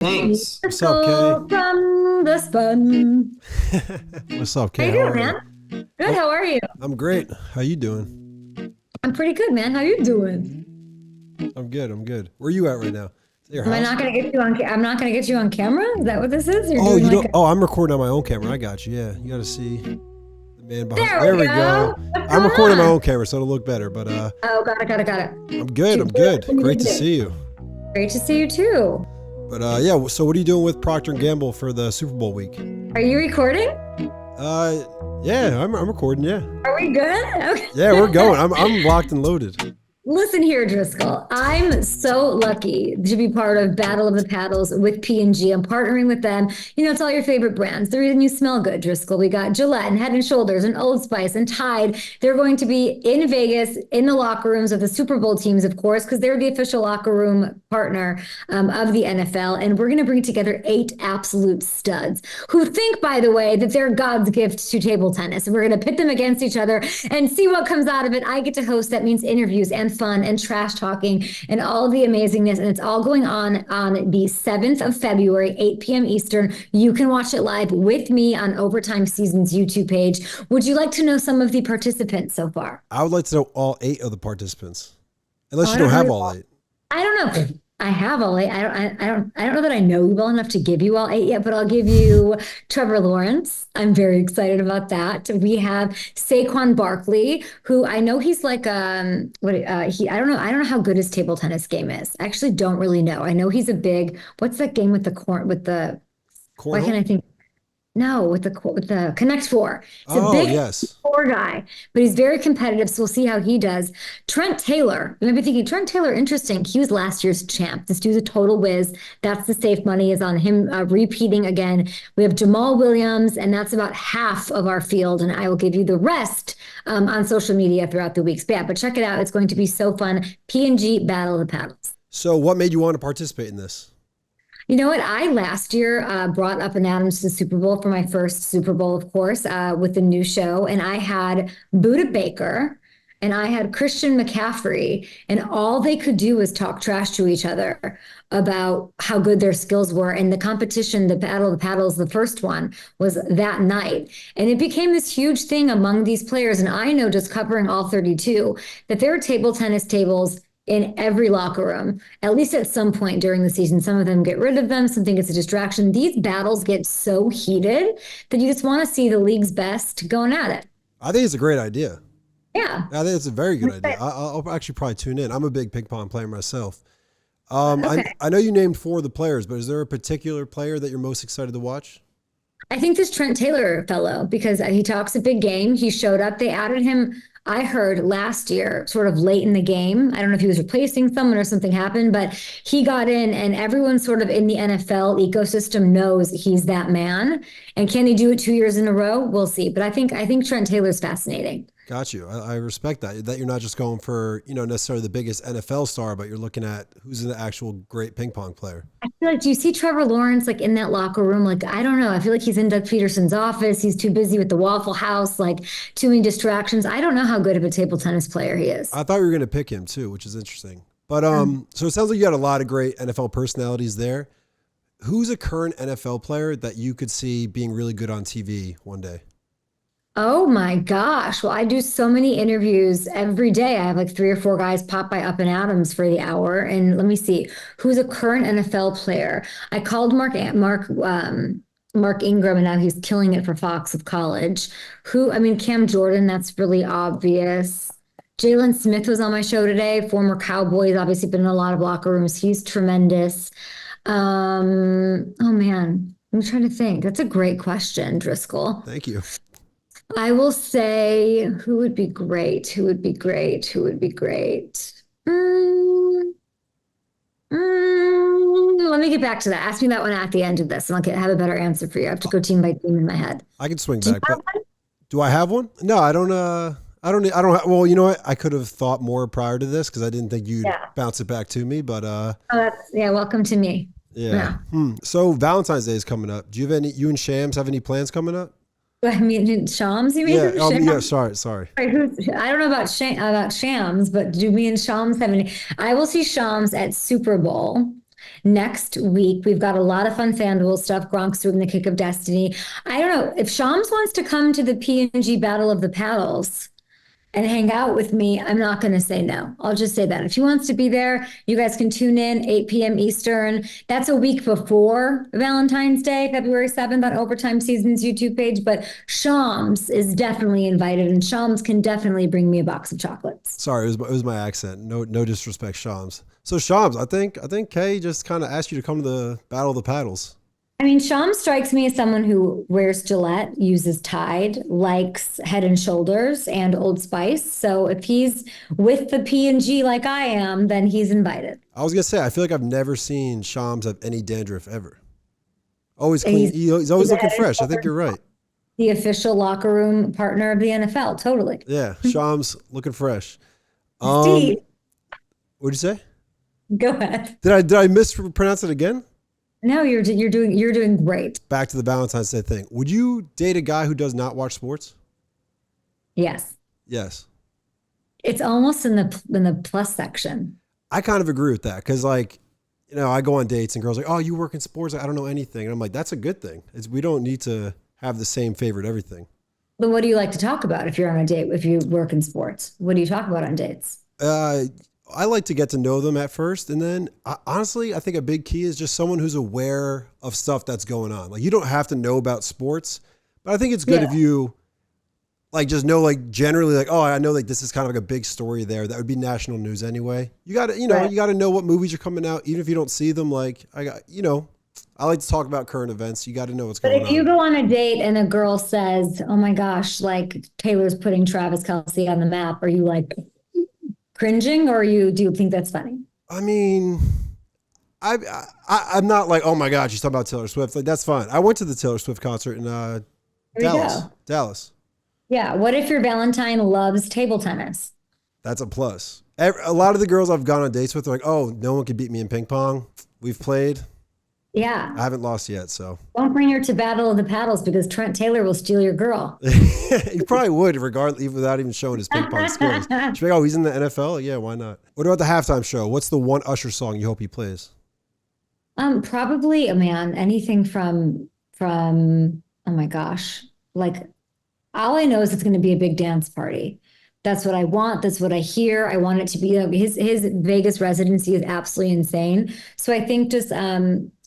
Thanks. What's up, Kay? From the spun. What's up, How Kay? you How doing, are you? man? Good. Oh, How are you? I'm great. How you doing? I'm pretty good, man. How you doing? I'm good. I'm good. Where are you at right now? Is that your Am I house? not gonna get you on? I'm not gonna get you on camera. Is that what this is? You're Oh, doing you like don't. a. Oh, I'm recording on my own camera. I got you. Yeah, you got to see the man behind. There There we we go. go. What's I'm going recording on my on? own camera, so it'll look better. But Oh, got it. I'm good. Shoot, I'm what good. do you Great need to to do? see you. Great to see you too. But yeah. So what are you doing with Procter and Gamble for the Super Bowl week? Are you recording? Uh, yeah. I'm recording. Yeah. Are we good? Okay. Yeah, we're going. I'm locked and loaded. Listen here, Driscoll. I'm so lucky to be part of Battle of the Paddles with P&G. I'm partnering with them. You know, it's all your favorite brands. The reason you smell good, Driscoll. We got Gillette and Head and Shoulders and Old Spice and Tide. They're going to be in Vegas in the locker rooms of the Super Bowl teams, of course, because they're the official locker room partner of the NFL. And we're going to bring together 8 absolute studs who think, by the way, that they're God's gift to table tennis. And we're going to pit them against each other and see what comes out of it. I get to host. That means interviews and fun and trash talking and all of the amazingness. And it's all going on the 7th of February, 8 p.m. Eastern. You can watch it live with me on Overtime Season's YouTube page. Would you like to know some of the participants so far? I would like to know all 8 of the participants, unless Oh, you I don't don't have know. all 8. I don't know. I have all 8. I don't know that I know you well enough to give you all 8 yet, but I'll give you Trevor Lawrence. I'm very excited about that. We have Saquon Barkley, who I know he's like what he I don't know how good his table tennis game is. I actually don't really know. I know he's a big, what's that game with the corn with the, why can't Cornhole? I think? No, with the Connect Four. He's a Oh, big yes. four guy, but he's very competitive. So we'll see how he does. Trent Taylor. You might be thinking Trent Taylor, interesting. He was last year's champ. This dude's a total whiz. That's the safe money is on him repeating again. We have Jamaal Williams, and that's about half of our field. And I will give you the rest on social media throughout the weeks. But yeah, but check it out. It's going to be so fun. P&G Battle of the Paddles. So what made you want to participate in this? You know what? I last year brought Up and Adams to the Super Bowl for my first Super Bowl, of course, with the new show. And I had Buda Baker and I had Christian McCaffrey, and all they could do was talk trash to each other about how good their skills were. And the competition, the Battle of the Paddles, the first one was that night. And it became this huge thing among these players. And I know, just covering all 32, that there are table tennis tables in every locker room, at least at some point during the season. Some of them get rid of them, some think it's a distraction. These battles get so heated that you just want to see the league's best going at it. I think it's a great idea. Yeah. I think it's a very good idea. I'll actually probably tune in. I'm a big ping pong player myself. Okay. I know you named 4 of the players, but is there a particular player that you're most excited to watch? I think this Trent Taylor fellow, because he talks a big game. He showed up. They added him, I heard last year, sort of late in the game. I don't know if he was replacing someone or something happened, but he got in, and everyone sort of in the NFL ecosystem knows he's that man. And can he do it 2 years in a row? We'll see. But I think Trent Taylor's fascinating. Got you. I respect that you're not just going for, necessarily the biggest NFL star, but you're looking at who's an actual great ping pong player. I feel like, do you see Trevor Lawrence like in that locker room? Like, I don't know. I feel like he's in Doug Peterson's office. He's too busy with the Waffle House, like too many distractions. I don't know how good of a table tennis player he is. I thought we were going to pick him too, which is interesting. But so it sounds like you got a lot of great NFL personalities there. Who's a current NFL player that you could see being really good on TV one day? Oh my gosh. Well, I do so many interviews every day. I have like 3 or 4 guys pop by Up and Adams for the hour. And let me see who's a current NFL player. I called Mark Ingram, and now he's killing it for Fox of college. Cam Jordan, that's really obvious. Jalen Smith was on my show today, former Cowboys, obviously been in a lot of locker rooms. He's tremendous. Oh man, I'm trying to think. That's a great question, Driscoll. Thank you. I will say, who would be great? Who would be great? Who would be great? Let me get back to that. Ask me that one at the end of this, and have a better answer for you. I have to go team by team in my head. I can swing Do you back, have but one? do I have one? No, I don't. Well, you know what? I could have thought more prior to this because I didn't think you'd Yeah. bounce it back to me. But Yeah, welcome to me. yeah. So Valentine's Day is coming up. Do you have any? You and Shams have any plans coming up? I mean, Shams, you mean? Yeah. Shams? Yeah. Sorry. Right, I don't know about Shams, but do me and Shams have any? I will see Shams at Super Bowl. Next week, we've got a lot of fun FanDuel stuff. Gronk's doing the kick of destiny. I don't know if Shams wants to come to the P&G Battle of the Paddles and hang out with me. I'm not going to say no. I'll just say that if he wants to be there, you guys can tune in 8 p.m. Eastern. That's a week before Valentine's Day, February 7th on Overtime Season's YouTube page. But Shams is definitely invited, and Shams can definitely bring me a box of chocolates. Sorry, it was my accent. No disrespect, Shams. So Shams, I think Kay just kind of asked you to come to the Battle of the Paddles. I mean, Shams strikes me as someone who wears Gillette, uses Tide, likes Head and Shoulders and Old Spice. So if he's with the P&G like I am, then he's invited. I was gonna say, I feel like I've never seen Shams have any dandruff ever. Always clean. He's always looking fresh. I think you're right. The official locker room partner of the NFL. Totally. Yeah, Shams looking fresh. Steve, What'd you say? go ahead. Did I mispronounce it again? No, you're doing great. Back to the Valentine's Day thing. Would you date a guy who does not watch sports? Yes. Yes. It's almost in the plus section. I kind of agree with that because, like, you know, I go on dates and girls are like, "Oh, you work in sports? I don't know anything." And I'm like, "That's a good thing. We don't need to have the same favorite everything." But what do you like to talk about if you're on a date? If you work in sports, what do you talk about on dates? I like to get to know them at first. And then honestly, I think a big key is just someone who's aware of stuff that's going on. Like, you don't have to know about sports, but I think it's good if you like just know, like, generally, like, oh, I know, like, this is kind of like a big story there. That would be national news anyway. You got to, you got to know what movies are coming out, even if you don't see them. Like, I like to talk about current events. You got to know what's going on. But if you go on a date and a girl says, "Oh my gosh, like Taylor's putting Travis Kelce on the map," are you like cringing, or do you think that's funny? I mean, I'm not like, "Oh my God, she's talking about Taylor Swift." Like, that's fine. I went to the Taylor Swift concert in Dallas. Yeah. What if your Valentine loves table tennis? That's a plus. A lot of the girls I've gone on dates with are like, "Oh, no one can beat me in ping pong. We've played. Yeah. I haven't lost yet, so." Don't bring her to Battle of the Paddles because Trent Taylor will steal your girl. He probably would, regardless, without even showing his ping pong skills. She'd be like, "Oh, he's in the NFL? Yeah, why not?" What about the halftime show? What's the one Usher song you hope he plays? Probably, anything from oh my gosh, like, all I know is it's going to be a big dance party. That's what I want. That's what I hear. I want it to be his Vegas residency is absolutely insane. So I think just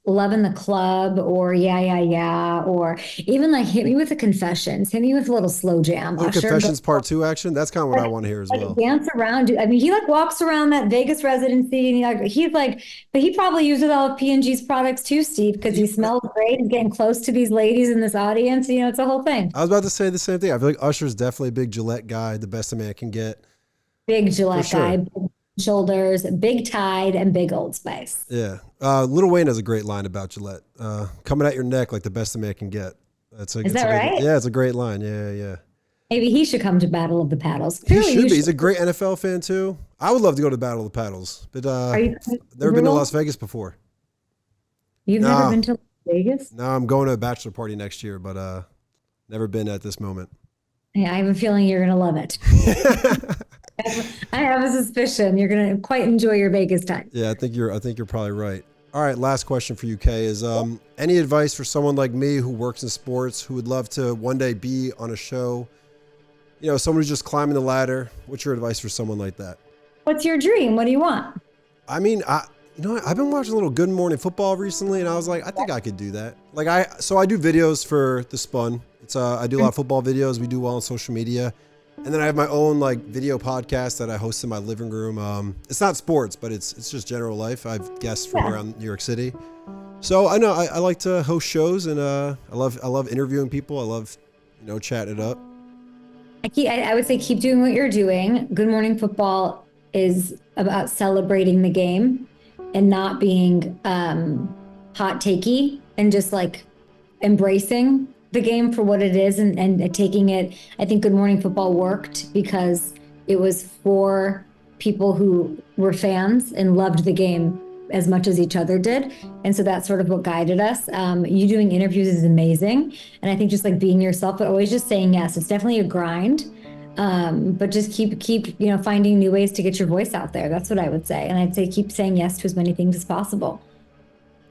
Love in the Club or Yeah, or even like hit me with the Confessions, hit me with a little slow jam. Confessions Part 2 action. That's kind of what I want to hear as well. Dance around. I mean, he like walks around that Vegas residency, and but he probably uses all of P&G's products too, Steve, because he smells great and getting close to these ladies in this audience. It's a whole thing. I was about to say the same thing. I feel like Usher's definitely a big Gillette guy, the best a man can get. Big Gillette guy. Big Shoulders, big Tide, and big Old Spice. Yeah. Lil Wayne has a great line about Gillette. Coming at your neck like the best a man can get. Is that right? Yeah, it's a great line. Yeah. Maybe he should come to Battle of the Paddles. Clearly, he should be. He's a great NFL fan too. I would love to go to Battle of the Paddles, but never been to Las Vegas before. You've never been to Las Vegas? No, I'm going to a bachelor party next year, but never been at this moment. Yeah, I have a feeling you're going to love it. I have a suspicion you're going to quite enjoy your Vegas time. Yeah, I think you're probably right. All right, last question for you, Kay, is any advice for someone like me who works in sports, who would love to one day be on a show? Someone who's just climbing the ladder. What's your advice for someone like that? What's your dream? What do you want? I mean, I've been watching a little Good Morning Football recently, and I was like, I think I could do that. Like, I do videos for The Spun. It's I do a lot of football videos. We do well on social media. And then I have my own like video podcast that I host in my living room. It's not sports, but it's just general life. I have guests from around New York City. So I know I like to host shows, and I love interviewing people. I love, chatting it up. I would say keep doing what you're doing. Good Morning Football is about celebrating the game and not being hot takey, and just like embracing the game for what it is and taking it. I think Good Morning Football worked because it was for people who were fans and loved the game as much as each other did. And so that's sort of what guided us. You doing interviews is amazing. And I think just like being yourself, but always just saying yes. It's definitely a grind. But just keep finding new ways to get your voice out there. That's what I would say. And I'd say keep saying yes to as many things as possible.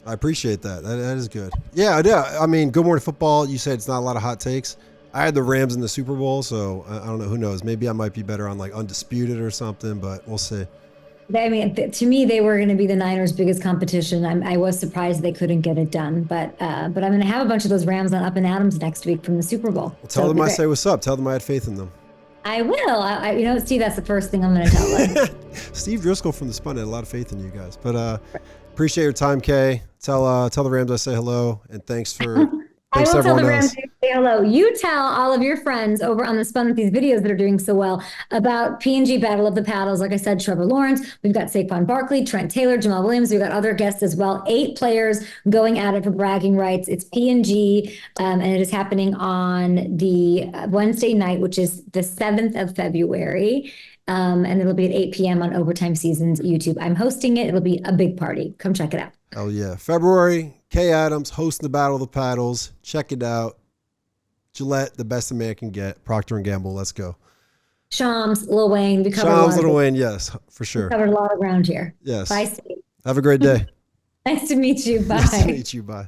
I appreciate that. That is good. Yeah, I do. I mean, Good Morning Football, you said it's not a lot of hot takes. I had the Rams in the Super Bowl, so I don't know. Who knows? Maybe I might be better on like Undisputed or something, but we'll see. I mean, to me, they were going to be the Niners' biggest competition. I was surprised they couldn't get it done, but I'm going to have a bunch of those Rams on Up and Adams next week from the Super Bowl. Well, tell them I say what's up. Tell them I had faith in them. I will. Steve, that's the first thing I'm going to tell them. Steve Driscoll from the Spun had a lot of faith in you guys, but appreciate your time, Kay. Tell the Rams I say hello, and thanks for. I Thanks will tell the everyone Rams else. to say hello. You tell all of your friends over on the Spun with these videos that are doing so well about P&G Battle of the Paddles. Like I said, Trevor Lawrence. We've got Saquon Barkley, Trent Taylor, Jamaal Williams. We've got other guests as well. 8 players going at it for bragging rights. It's P&G, and it is happening on the Wednesday night, which is the 7th of February. And it'll be at 8 p.m. on Overtime Seasons YouTube. I'm hosting it. It'll be a big party. Come check it out. Oh yeah, February. Kay Adams hosting the Battle of the Paddles. Check it out. Gillette, the best a man can get. Procter and Gamble, let's go. Shams, Lil Wayne. Shams, Lil Wayne, yes, for sure. We covered a lot of ground here. Yes. Bye, Steve. Have a great day. Nice to meet you. Bye. Nice to meet you. Bye.